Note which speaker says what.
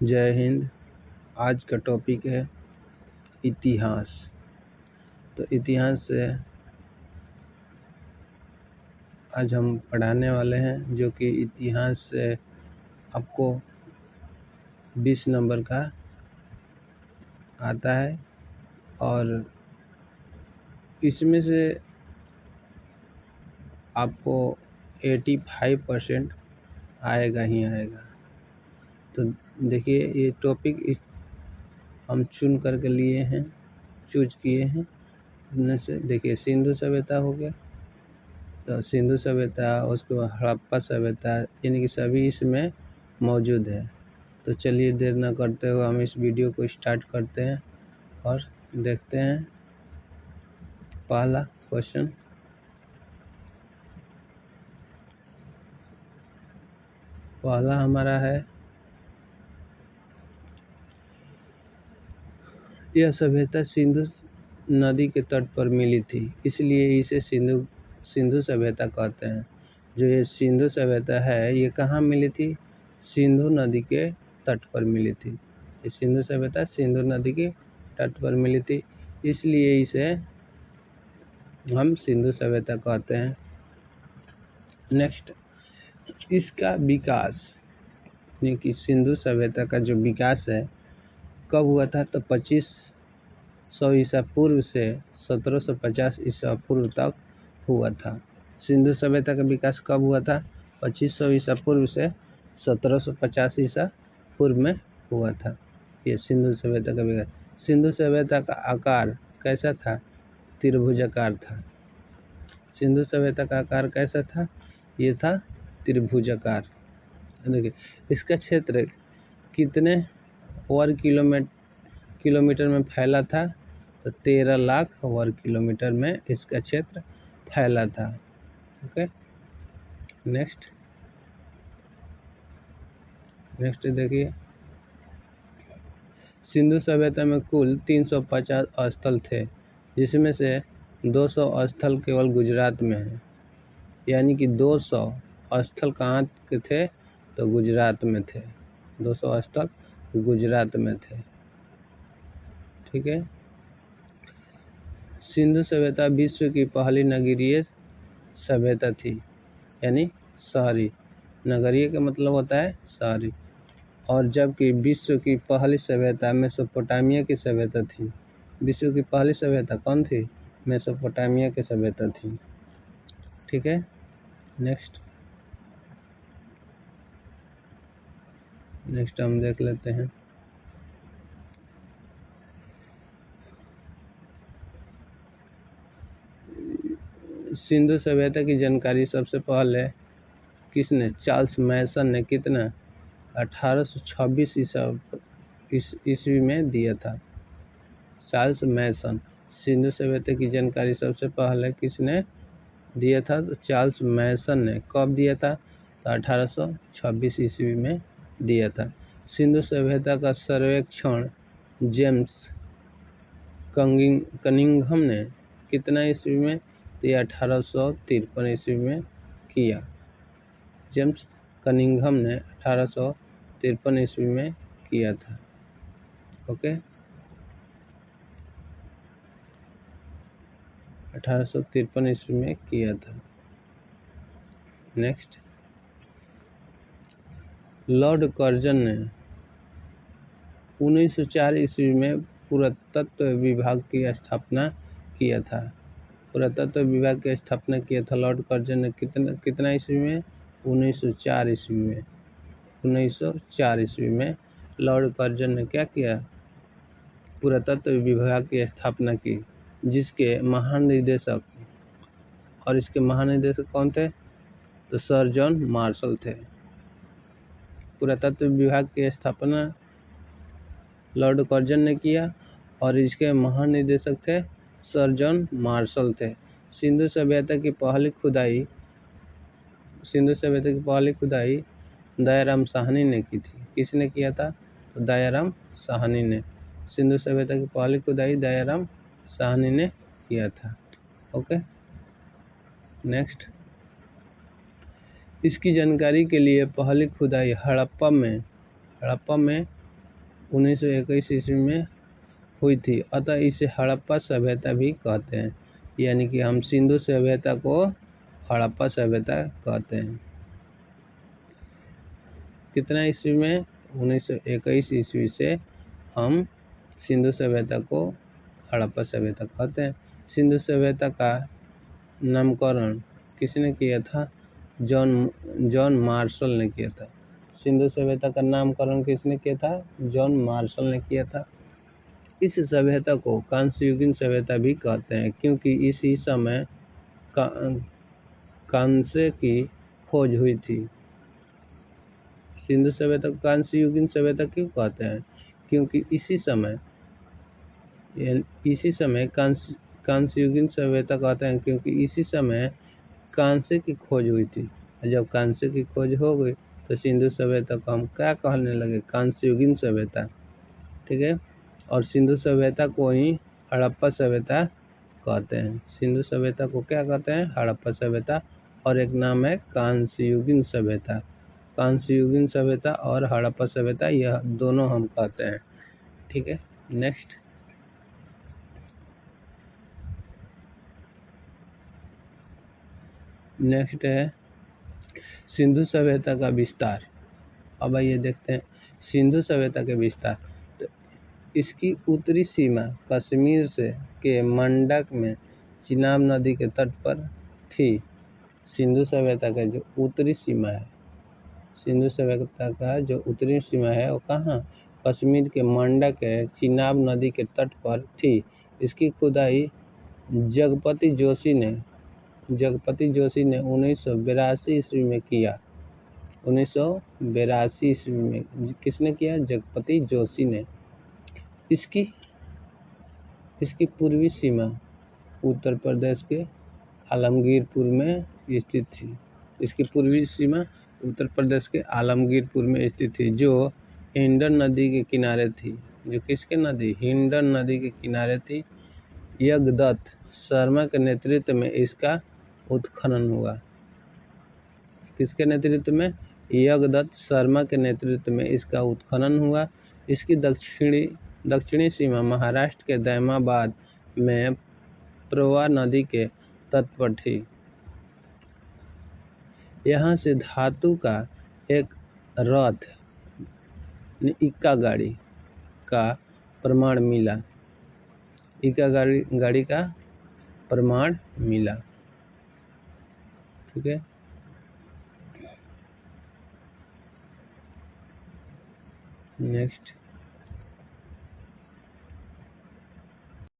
Speaker 1: जय हिंद। आज का टॉपिक है इतिहास। तो इतिहास से आज हम पढ़ाने वाले हैं, जो कि इतिहास से आपको 20 नंबर का आता है और इसमें से आपको 85% आएगा ही आएगा। तो देखिए, ये टॉपिक हम चूज किए हैं। इनमें से देखिए, सिंधु सभ्यता हो गया, तो सिंधु सभ्यता, उसके बाद हड़प्पा सभ्यता, यानी कि सभी इसमें मौजूद है। तो चलिए, देर न करते हुए हम इस वीडियो को स्टार्ट करते हैं और देखते हैं पहला क्वेश्चन। पहला हमारा है, यह सभ्यता सिंधु नदी के तट पर मिली थी, इसलिए इसे सिंधु सभ्यता कहते हैं। जो ये सिंधु सभ्यता है, ये कहाँ मिली थी? सिंधु नदी के तट पर मिली थी। ये सिंधु सभ्यता सिंधु नदी के तट पर मिली थी, इसलिए इसे हम सिंधु सभ्यता कहते हैं। नेक्स्ट, इसका विकास, यानी कि सिंधु सभ्यता का जो विकास है कब हुआ था? तो 2500 ईसा पूर्व से 1750 ईसा पूर्व तक हुआ था। सिंधु सभ्यता का विकास कब हुआ था? 2500 ईसा पूर्व से 1750 ईसा पूर्व में हुआ था। ये सिंधु सभ्यता का विकास। सिंधु सभ्यता का आकार कैसा था? त्रिभुजाकार था। सिंधु सभ्यता का आकार कैसा था? ये था त्रिभुजाकार। देखिए, इसका क्षेत्र कितने वर्ग किलोमीटर में फैला था? तो 13 लाख वर्ग किलोमीटर में इसका क्षेत्र फैला था। ओके, नेक्स्ट देखिए, सिंधु सभ्यता में कुल 350 स्थल थे, जिसमें से 200 स्थल केवल गुजरात में है। यानी कि 200 स्थल कहाँ के थे? तो गुजरात में थे। 200 स्थल गुजरात में थे। ठीक है। सिंधु सभ्यता विश्व की पहली नगरीय सभ्यता थी, यानी शहरी। नगरीय का मतलब होता है शहरी। और जबकि विश्व की पहली सभ्यता मेसोपोटामिया की सभ्यता थी। विश्व की पहली सभ्यता कौन थी? मेसोपोटामिया की सभ्यता थी। ठीक है। नेक्स्ट हम देख लेते हैं। सिंधु सभ्यता की जानकारी सबसे पहले किसने? चार्ल्स मैसन ने कितना? 1826 ईस्वी में दिया था। चार्ल्स मैसन। सिंधु सभ्यता की जानकारी सबसे पहले किसने दिया था? तो चार्ल्स मैसन ने। कब दिया था? तो 1826 ईस्वी में दिया था। सिंधु सभ्यता का सर्वेक्षण जेम्स कनिंघम ने कितना ईस्वी में? तो 1853 ईस्वी में किया। जेम्स कनिंघम ने 1853 ईस्वी में किया था। ओके, 1853 ईस्वी में किया था। नेक्स्ट, लॉर्ड कर्जन ने 1904 ईस्वी में पुरातत्व विभाग की स्थापना किया था। पुरातत्व विभाग की स्थापना किया था लॉर्ड कर्जन ने कितना ईस्वी में? 1904 ईस्वी में। 1904 ईस्वी में लॉर्ड कर्जन ने क्या किया? पुरातत्व विभाग की स्थापना की, जिसके महानिदेशक, और इसके महानिदेशक कौन थे? तो सर जॉन मार्शल थे। पुरातत्व विभाग की स्थापना लॉर्ड कर्जन ने किया और इसके महानिदेशक थे सर जॉन मार्शल थे। सिंधु सभ्यता की पहली खुदाई दयाराम साहनी ने की थी। किसने किया था? तो दयाराम साहनी ने। सिंधु सभ्यता की पहली खुदाई दयाराम साहनी ने किया था। ओके, नेक्स्ट, इसकी जानकारी के लिए पहली खुदाई हड़प्पा में 1921 ईस्वी में हुई थी, अतः इसे हड़प्पा सभ्यता भी कहते हैं। यानी कि हम सिंधु सभ्यता को हड़प्पा सभ्यता कहते हैं। कितना ईस्वी में? 1921 ईस्वी से हम सिंधु सभ्यता को हड़प्पा सभ्यता कहते हैं। सिंधु सभ्यता का नामकरण किसने किया था? जॉन मार्शल ने किया था। सिंधु सभ्यता का नामकरण किसने किया था? जॉन मार्शल ने किया था। इस सभ्यता को कांस्ययुगीन सभ्यता भी कहते हैं, क्योंकि इसी समय कांस्य की खोज हुई थी। सिंधु सभ्यता को कांस्ययुगीन सभ्यता क्यों कहते हैं? क्योंकि इसी समय कांस्ययुगीन सभ्यता कहते हैं, क्योंकि इसी समय कांस्य की खोज हुई थी। जब कांस्य की खोज हो गई तो सिंधु सभ्यता को हम क्या कहने लगे? कांस्ययुगीन सभ्यता। ठीक है। और सिंधु सभ्यता को ही हड़प्पा सभ्यता कहते हैं। सिंधु सभ्यता को क्या कहते हैं? हड़प्पा सभ्यता। और एक नाम है कांस्ययुगीन सभ्यता। कांस्ययुगीन सभ्यता और हड़प्पा सभ्यता, यह दोनों हम कहते हैं। ठीक है। नेक्स्ट है सिंधु सभ्यता का विस्तार। अब आइए देखते हैं सिंधु सभ्यता के विस्तार। तो इसकी उत्तरी सीमा कश्मीर के मंडक में चिनाब नदी के तट पर थी। सिंधु सभ्यता का जो उत्तरी सीमा है, सिंधु सभ्यता का जो उत्तरी सीमा है वो कहाँ? कश्मीर के मंडक है, चिनाब नदी के तट पर थी। इसकी खुदाई जगपति जोशी ने 1982 ईस्वी में किया। 1982 ईस्वी में किसने किया? जगपति जोशी ने। इसकी पूर्वी सीमा उत्तर प्रदेश के आलमगीरपुर में स्थित थी। इसकी पूर्वी सीमा उत्तर प्रदेश के आलमगीरपुर में स्थित थी, जो हिंडन नदी के किनारे थी। जो किसके नदी? हिंडन नदी के किनारे थी। यज्ञदत्त शर्मा के नेतृत्व में इसका उत्खनन हुआ। किसके नेतृत्व में? यज्ञदत्त शर्मा के नेतृत्व में इसका उत्खनन हुआ। इसकी दक्षिणी सीमा महाराष्ट्र के दैमाबाद में प्रवाह नदी के तट पर थी। यहाँ से धातु का एक रथ इक्का गाड़ी का प्रमाण मिला। ठीक है। नेक्स्ट